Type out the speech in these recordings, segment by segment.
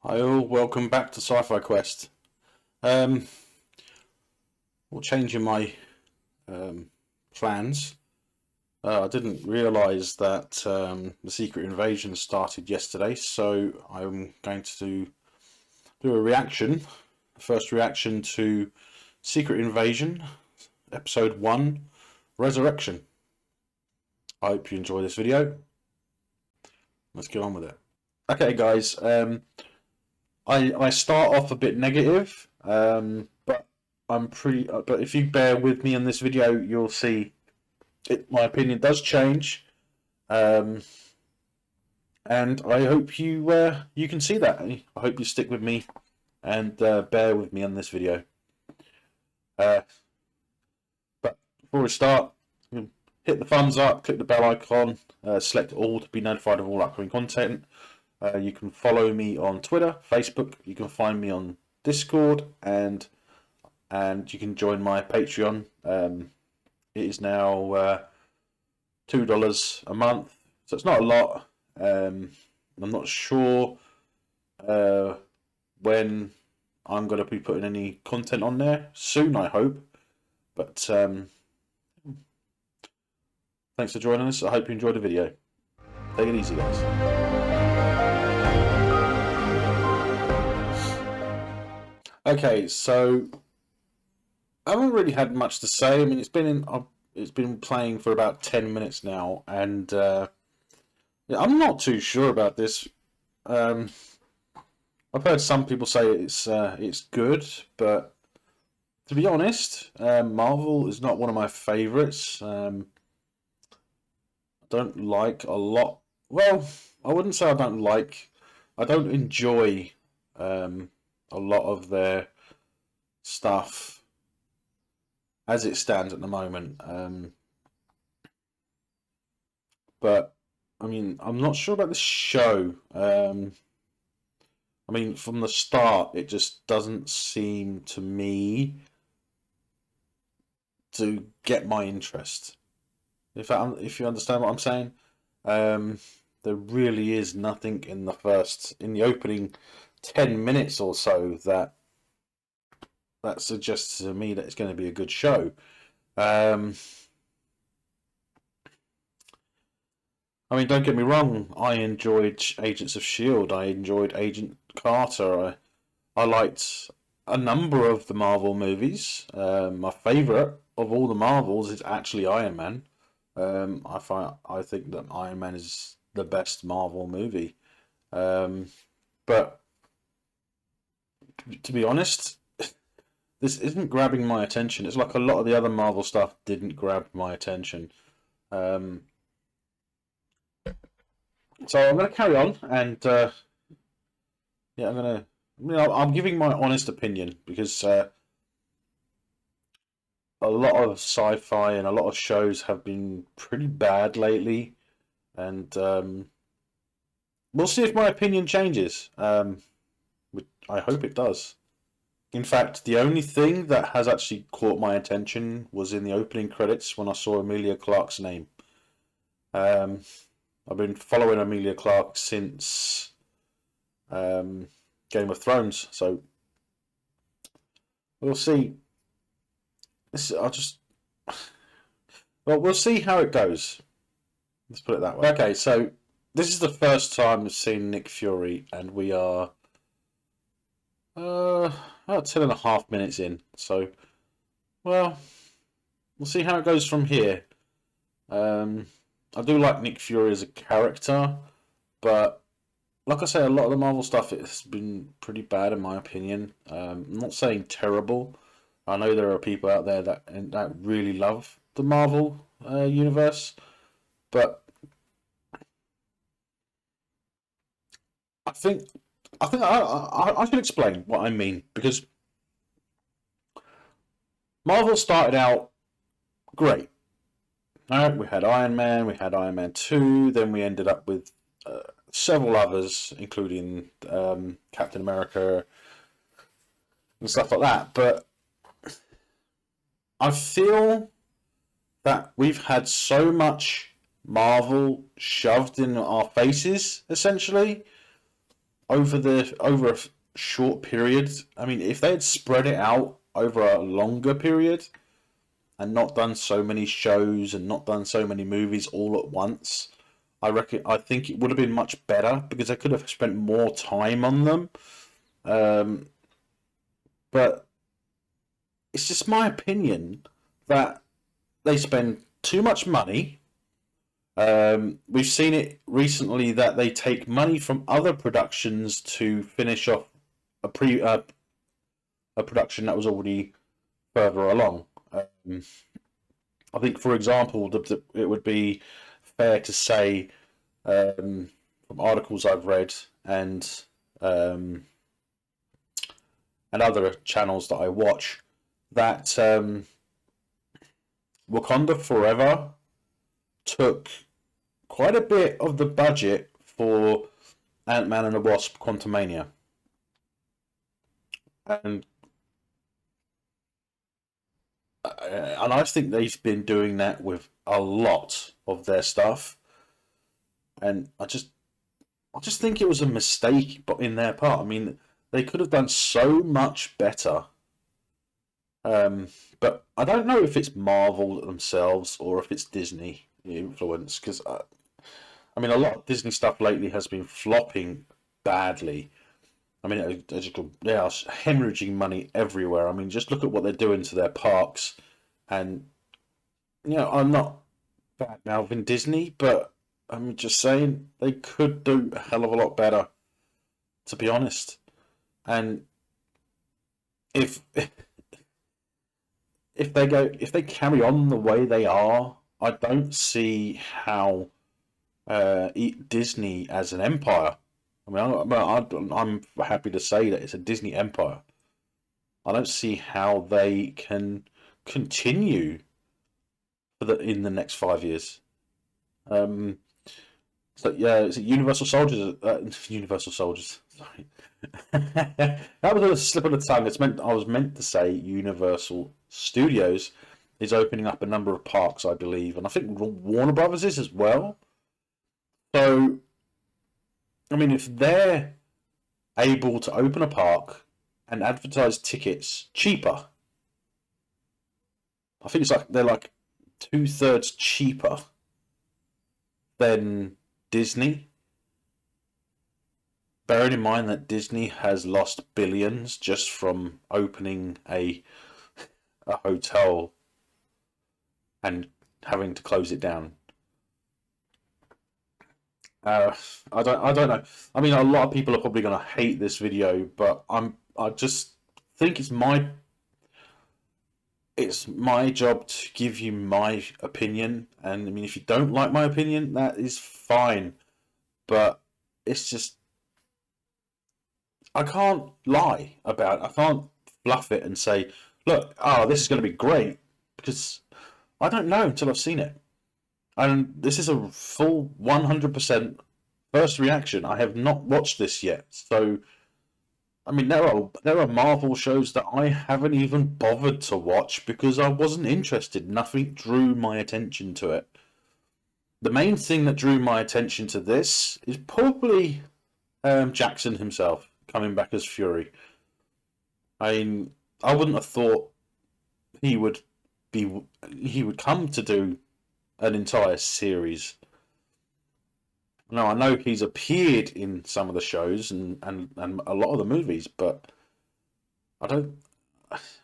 Hi all, welcome back to Sci-Fi Quest. Um, well, changing my plans. I didn't realise that the Secret Invasion started yesterday, so I'm going to do a reaction, first reaction to Secret Invasion, Episode 1, Resurrection. I hope you enjoy this video. Let's get on with it. Okay guys, I start off a bit negative, but but if you bear with me on this video, you'll see my opinion does change, um, and I hope you can see that. I hope you stick with me and bear with me on this video. Uh, but before we start, hit the thumbs up, click the bell icon, select all to be notified of all upcoming content. You can follow me on Twitter, Facebook. You can find me on Discord, and you can join my Patreon. It is now $2 a month, so it's not a lot. I'm not sure when I'm going to be putting any content on there soon, I hope. But thanks for joining us. I hope you enjoyed the video. Take it easy, guys. Okay, so I haven't really had much to say. I mean, it's been playing for about 10 minutes now, and yeah, I'm not too sure about this. Um, I've heard some people say it's good, but to be honest, Marvel is not one of my favorites. I don't like a lot. Well, I wouldn't say I don't like. I don't enjoy a lot of their stuff as it stands at the moment. But I mean, I'm not sure about the show. I mean, from the start, it just doesn't seem to me to get my interest. If you understand what I'm saying, there really is nothing in the opening 10 minutes or so that suggests to me that it's going to be a good show. I mean, don't get me wrong. I enjoyed Agents of Shield. I enjoyed Agent Carter. I liked a number of the Marvel movies. My favorite of all the Marvels is actually Iron Man. I think that Iron Man is the best Marvel movie. But to be honest, this isn't grabbing my attention. It's like a lot of the other Marvel stuff didn't grab my attention. Um, so I'm going to carry on, and yeah, I'm giving my honest opinion because a lot of sci-fi and a lot of shows have been pretty bad lately, and we'll see if my opinion changes. I hope it does. In fact, the only thing that has actually caught my attention was in the opening credits when I saw Emilia Clarke's name. Um, I've been following Emilia Clarke since Game of Thrones, so we'll see. I'll just well, we'll see how it goes. Let's put it that way. Okay, so this is the first time I've seen Nick Fury, and we are about 10.5 minutes in. So, well, we'll see how it goes from here. I do like Nick Fury as a character, but like I say, a lot of the Marvel stuff has been pretty bad in my opinion. I'm not saying terrible. I know there are people out there that really love the Marvel universe, but I think I should explain what I mean because Marvel started out great. We had Iron Man, we had Iron Man 2, then we ended up with several others, including Captain America and stuff like that. But I feel that we've had so much Marvel shoved in our faces, essentially, over a short period. I mean, if they had spread it out over a longer period and not done so many shows and not done so many movies all at once, I think it would have been much better because they could have spent more time on them. Um, but it's just my opinion that they spend too much money. We've seen it recently that they take money from other productions to finish off a production that was already further along. I think, for example, it would be fair to say, from articles I've read um, and other channels that I watch, that Wakanda Forever took quite a bit of the budget for Ant-Man and the Wasp: Quantumania, and I think they've been doing that with a lot of their stuff, and I just think it was a mistake, but in their part, I mean, they could have done so much better. Um, but I don't know if it's Marvel themselves or if it's Disney influence, because I mean, a lot of Disney stuff lately has been flopping badly. I mean, they are hemorrhaging money everywhere. I mean, just look at what they're doing to their parks, and I'm not bad mouthing Disney, but I'm just saying they could do a hell of a lot better, to be honest. And if if they carry on the way they are, I don't see how Disney as an empire. I mean, I'm happy to say that it's a Disney empire. I don't see how they can continue in the next 5 years. Um, so yeah, is it Universal Soldiers? Universal Soldiers. Sorry, that was a slip of the tongue. I was meant to say Universal Studios is opening up a number of parks, I believe, and I think Warner Brothers is as well. So, I mean, if they're able to open a park and advertise tickets cheaper, I think they're like 2/3 cheaper than Disney. Bearing in mind that Disney has lost billions just from opening a hotel and having to close it down. Uh, I don't know. I mean, a lot of people are probably going to hate this video, but I just think it's my job to give you my opinion. And I mean, if you don't like my opinion, that is fine. But it's just I can't lie about it. I can't fluff it and say, look, oh, this is going to be great, because I don't know until I've seen it. And this is a full 100% first reaction. I have not watched this yet. So, I mean, there are Marvel shows that I haven't even bothered to watch because I wasn't interested. Nothing drew my attention to it. The main thing that drew my attention to this is probably Jackson himself coming back as Fury. I mean, I wouldn't have thought he would he would come to do an entire series. Now, I know he's appeared in some of the shows and a lot of the movies, but I don't.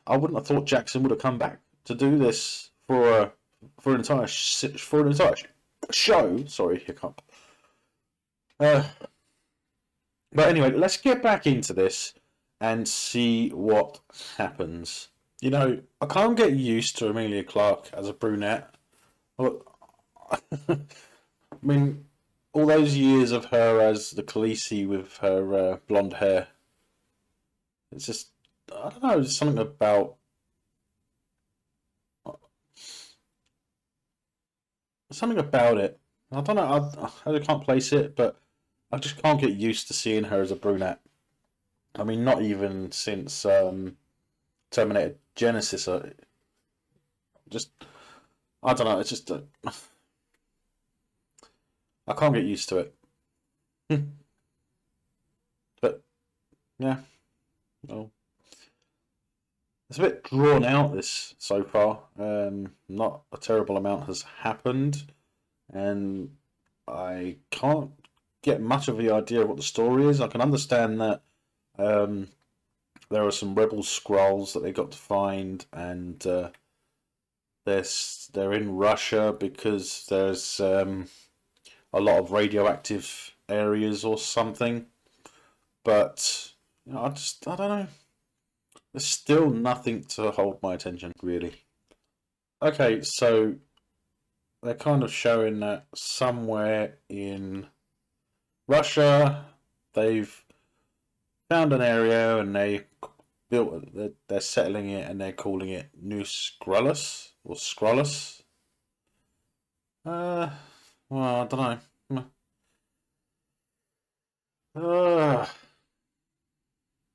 I wouldn't have thought Jackson would have come back to do this for an entire show. Sorry, hiccup. Uh, but anyway, let's get back into this and see what happens. I can't get used to Amelia Clark as a brunette. Look, I mean, all those years of her as the Khaleesi with her blonde hair, it's just, I don't know, there's something about it. I don't know, I can't place it, but I just can't get used to seeing her as a brunette. I mean, not even since Terminator Genesis. Just, I don't know, it's just, I can't get used to it. But yeah, well, it's a bit drawn out this so far. Not a terrible amount has happened, and I can't get much of the idea of what the story is. I can understand that um, there are some rebel scrolls that they got to find, and they're in Russia because there's a lot of radioactive areas or something. But I don't know. There's still nothing to hold my attention, really. Okay, so they're kind of showing that somewhere in Russia they've found an area and they're settling it and they're calling it New Scrullus or Scrullus. Uh, well, I don't know. Uh,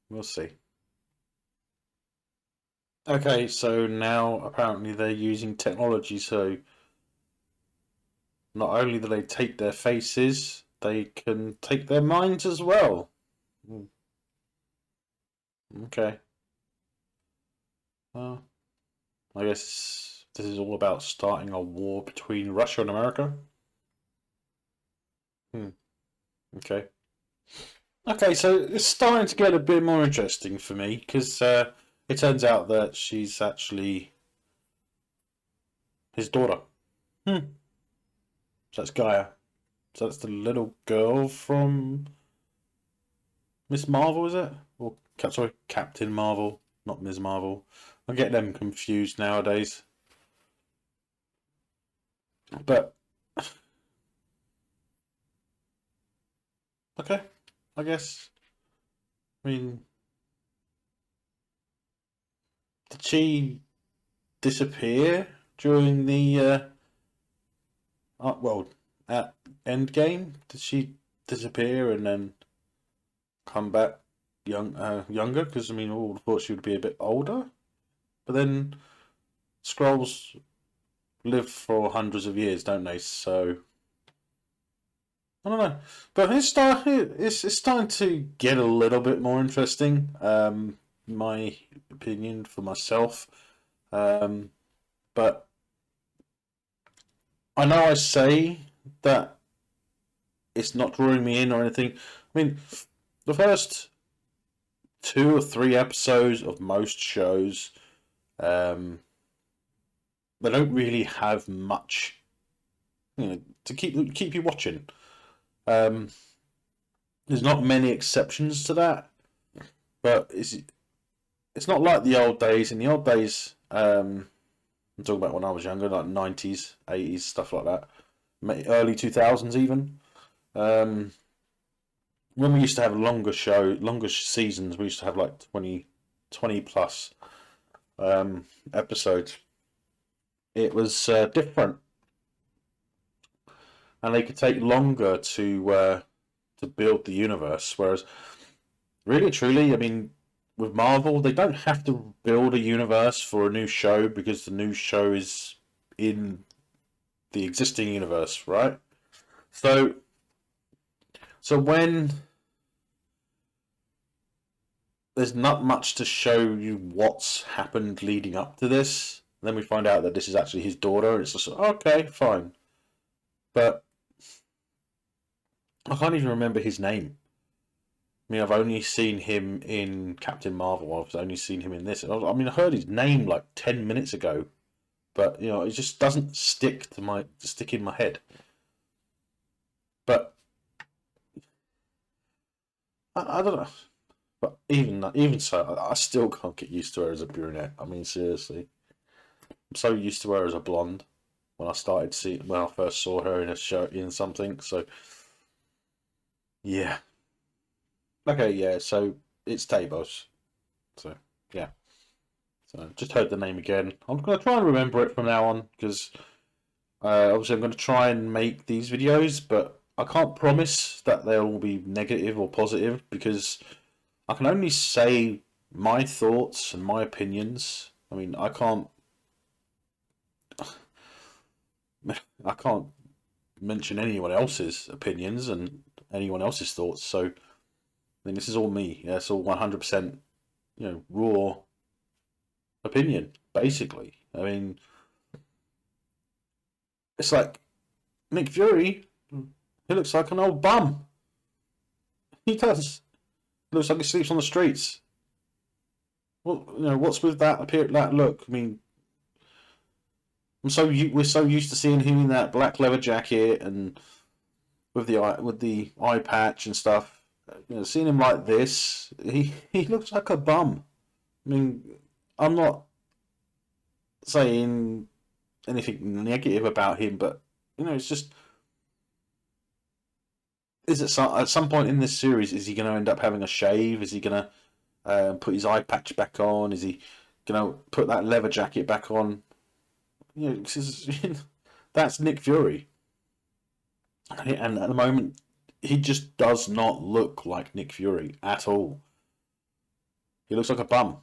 we'll see. Okay, so now apparently they're using technology, so not only do they take their faces, they can take their minds as well. Hmm, okay. Well, I guess this is all about starting a war between Russia and America. Hmm, okay. Okay, so it's starting to get a bit more interesting for me because it turns out that she's actually his daughter. Hmm. So that's Gaia. So that's the little girl from Miss Marvel, is it? Or sorry, Captain Marvel, not Ms. Marvel. I get them confused nowadays. But okay, I guess. I mean, did she disappear during the well at Endgame? Did she disappear and then come back younger? Because I mean, all thought she would be a bit older. But then scrolls live for hundreds of years, don't they? So I don't know, but it's starting to get a little bit more interesting. My opinion for myself, um, but I know I say that it's not drawing me in or anything. I mean, the first 2 or 3 episodes of most shows, um, they don't really have much, to keep you watching. Um, there's not many exceptions to that, but it's not like the old days. In the old days, I'm talking about when I was younger, like 90s, 80s, stuff like that, early 2000s even. Um, when we used to have longer seasons, we used to have like 20 plus episodes. It was different, and they could take longer to build the universe. Whereas, really, truly, I mean, with Marvel, they don't have to build a universe for a new show because the new show is in the existing universe, right? So, so when there's not much to show you what's happened leading up to this, then we find out that this is actually his daughter, and it's just okay, fine. But I can't even remember his name. I mean, I've only seen him in Captain Marvel. I've only seen him in this. I mean, I heard his name like 10 minutes ago, but it just doesn't stick in my head. But I don't know. But even so, I still can't get used to her as a brunette. I mean, seriously, I'm so used to her as a blonde when I first saw her in a show in something. So yeah, okay, yeah. So it's Tabos. So yeah. So just heard the name again. I'm gonna try and remember it from now on because obviously I'm gonna try and make these videos, but I can't promise that they'll all be negative or positive because I can only say my thoughts and my opinions. I mean, I can't mention anyone else's opinions and anyone else's thoughts. So mean, this is all me. Yeah, it's all 100%, raw opinion, basically. I mean, it's like Nick Fury, he looks like an old bum. He does. He looks like he sleeps on the streets. Well, what's with that look? I mean, we're so used to seeing him in that black leather jacket and with the eye patch and stuff. Seeing him like this, he looks like a bum. I mean, I'm not saying anything negative about him, but it's just, at some point in this series, is he going to end up having a shave? Is he going to put his eye patch back on? Is he going to put that leather jacket back on? That's Nick Fury, and at the moment, he just does not look like Nick Fury at all. He looks like a bum.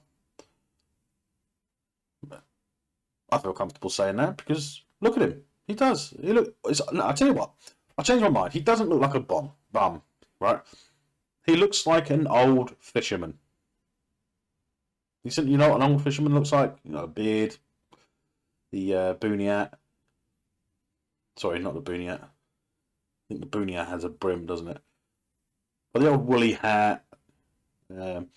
I feel comfortable saying that because look at him. He does. No, I tell you what. I changed my mind. He doesn't look like a bum, right? He looks like an old fisherman. You know what an old fisherman looks like? A beard, the boonie hat. Sorry, not the boonie hat. I think the boonie hat has a brim, doesn't it? But the old woolly hat, woolly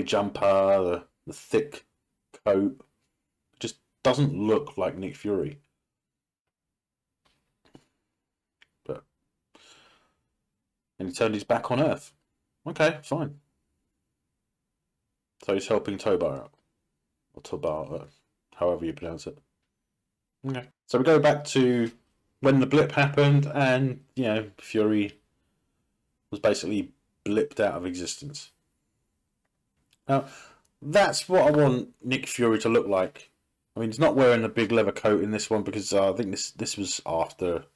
jumper, the thick coat, just doesn't look like Nick Fury. And he turned his back on Earth. Okay, fine. So he's helping Tobar out. Or Tobar, however you pronounce it. Okay. So we go back to when the blip happened and, Fury was basically blipped out of existence. Now, that's what I want Nick Fury to look like. I mean, he's not wearing a big leather coat in this one because I think this was after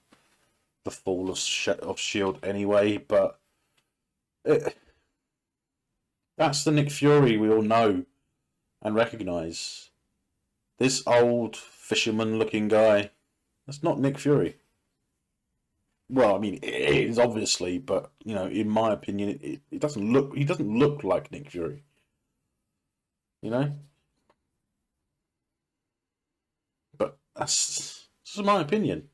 the fall of S.H.I.E.L.D. anyway, but that's the Nick Fury we all know and recognise. This old fisherman-looking guy, that's not Nick Fury. Well, I mean, it is obviously, but in my opinion, it doesn't look. He doesn't look like Nick Fury. But this is my opinion.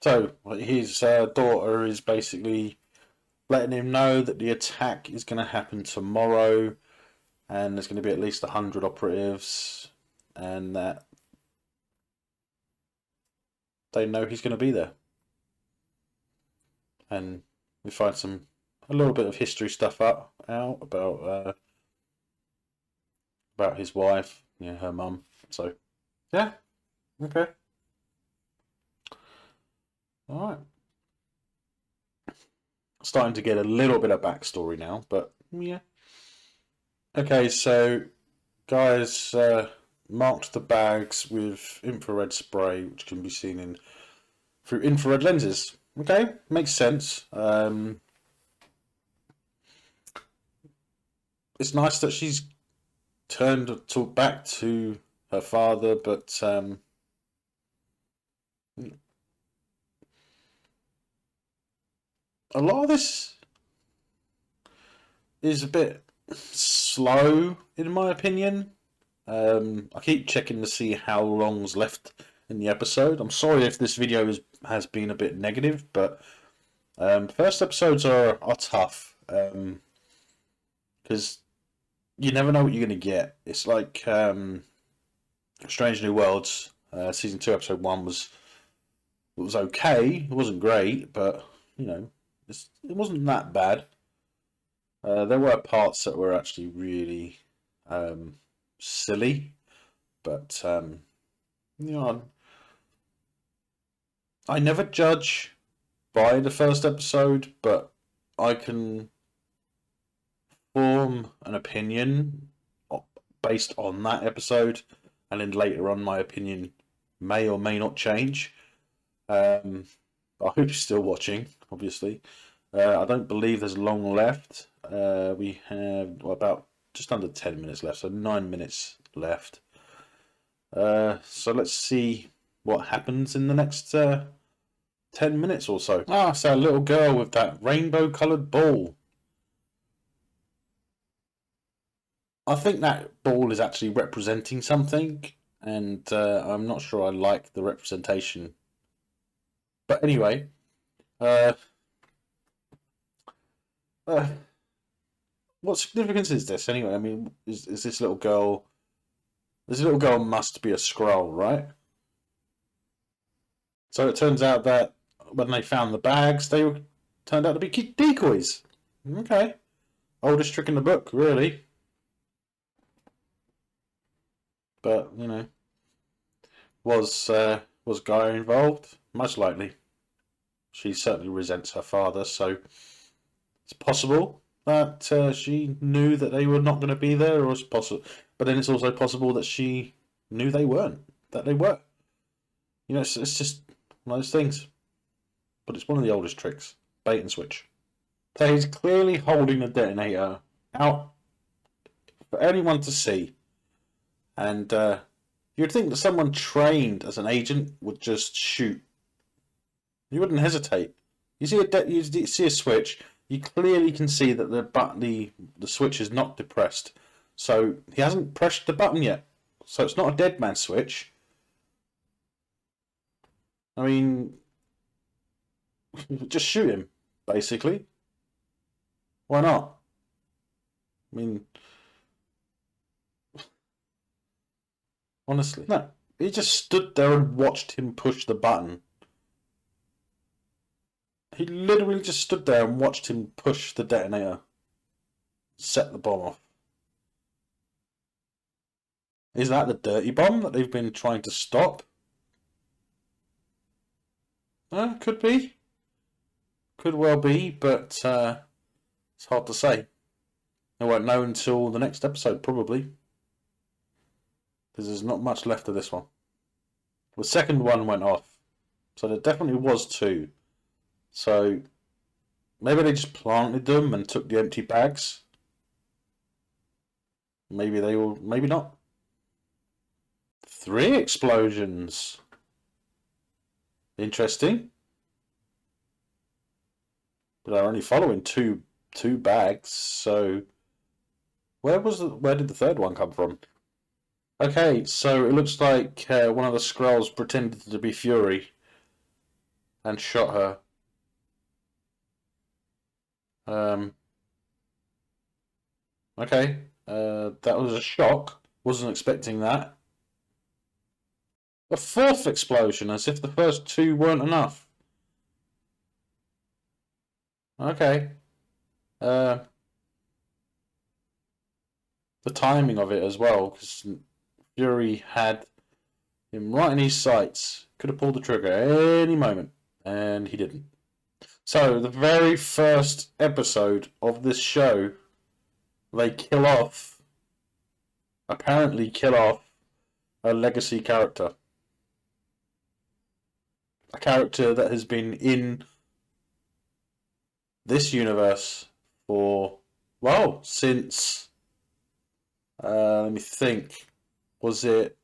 So his daughter is basically letting him know that the attack is going to happen tomorrow, and there's going to be at least 100 operatives, and that they know he's going to be there. And we find a little bit of history stuff out about his wife, her mum. So yeah, okay, all right. Starting to get a little bit of backstory now, but yeah. Okay, so guys marked the bags with infrared spray, which can be seen through infrared lenses. Okay, makes sense. It's nice that she's turned back to her father, but a lot of this is a bit slow, in my opinion. I keep checking to see how long's left in the episode. I'm sorry if this video has been a bit negative, but first episodes are tough because you never know what you're going to get. It's like Strange New Worlds, season 2, episode 1 was okay. It wasn't great, but it wasn't that bad. There were parts that were actually really silly, but I never judge by the first episode, but I can form an opinion based on that episode, and then later on my opinion may or may not change. I hope you're still watching, obviously. I don't believe there's long left. We have about just under 10 minutes left, so 9 minutes left. So let's see what happens in the next 10 minutes or so. Ah, so a little girl with that rainbow-coloured ball. I think that ball is actually representing something, and I'm not sure I like the representation. But anyway, uh, what significance is this anyway? I mean, is this little girl? This little girl must be a Skrull, right? So it turns out that when they found the bags, they turned out to be decoys. Okay, oldest trick in the book, really. But you know, was Gaia involved? Most likely. She certainly resents her father, so it's possible that she knew that they were not going to be there, or it's possible. But then it's also possible that she knew they weren't, that they were. You know, it's just one of those things. But it's one of the oldest tricks, bait and switch. So he's clearly holding the detonator out for anyone to see, and you'd think that someone trained as an agent would just shoot. You wouldn't hesitate. You see a switch. You clearly can see that the switch is not depressed. So he hasn't pressed the button yet. So it's not a dead man switch. I mean, just shoot him, basically. Why not? I mean, honestly, no. He just stood there and watched him push the button. He literally just stood there and watched him push the detonator, set the bomb off. Is that the dirty bomb that they've been trying to stop? Could be. Could well be, but it's hard to say. I won't know until the next episode, probably. Because there's not much left of this one. The second one went off. So there definitely was two. So maybe they just planted them and took the empty bags. Maybe they will, maybe not. 3 explosions. Interesting. But they're only following two bags, so where did the third one come from? Okay, so it looks like one of the Skrulls pretended to be Fury and shot her. Okay, that was a shock. Wasn't expecting that. A 4th explosion, as if the first 2 weren't enough. Okay. The timing of it as well, because Fury had him right in his sights. Could have pulled the trigger any moment, and he didn't. So, the very first episode of this show, they apparently kill off a legacy character. A character that has been in this universe for, well, since, let me think, was it,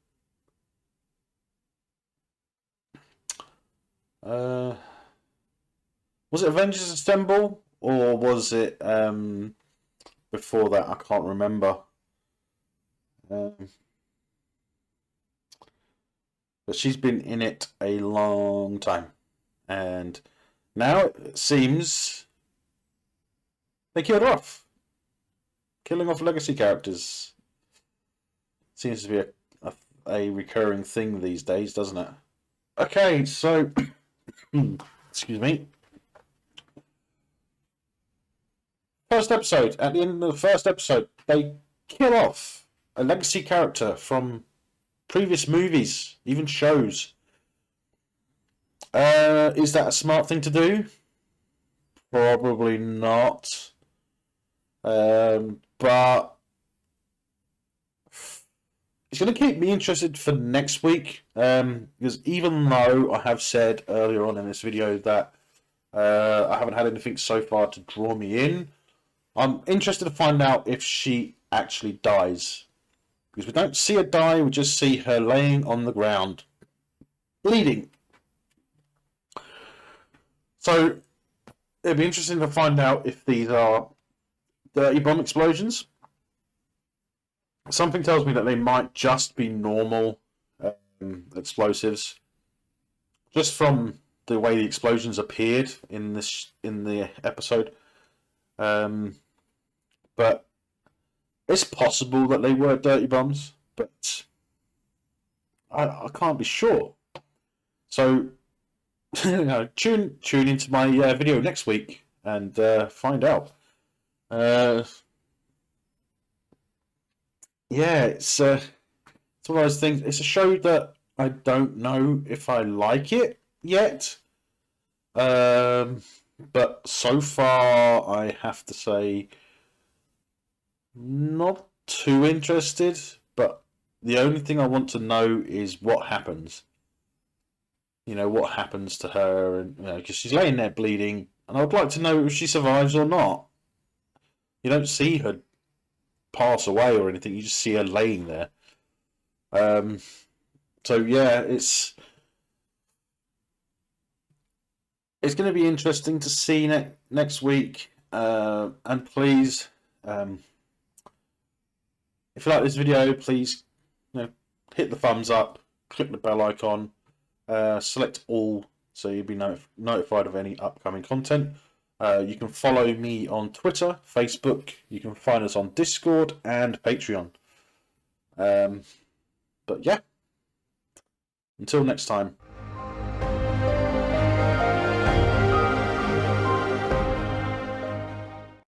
Avengers Assemble, or was it before that? I can't remember. But she's been in it a long time, and now it seems they killed her off. Killing off legacy characters seems to be a recurring thing these days, doesn't it? Okay, so excuse me. First episode. At the end of the first episode, they kill off a legacy character from previous movies, even shows. Is that a smart thing to do? Probably not. But it's going to keep me interested for next week. Because even though I have said earlier on in this video that I haven't had anything so far to draw me in, I'm interested to find out if she actually dies. Because we don't see her die, we just see her laying on the ground, bleeding. So it'd be interesting to find out if these are dirty bomb explosions. Something tells me that they might just be normal explosives, just from the way the explosions appeared in the episode. But it's possible that they were dirty bombs, but I can't be sure. So tune into my video next week and find out. Yeah, it's one of those things. It's a show that I don't know if I like it yet. But so far, I have to say, not too interested. But the only thing I want to know is what happens. What happens to her, and because she's laying there bleeding, and I would like to know if she survives or not. You don't see her pass away or anything; you just see her laying there. So yeah, it's going to be interesting to see next week. And please, if you like this video, please, hit the thumbs up, click the bell icon, select all, so you'll be notified of any upcoming content. You can follow me on Twitter, Facebook. You can find us on Discord and Patreon. But yeah, until next time.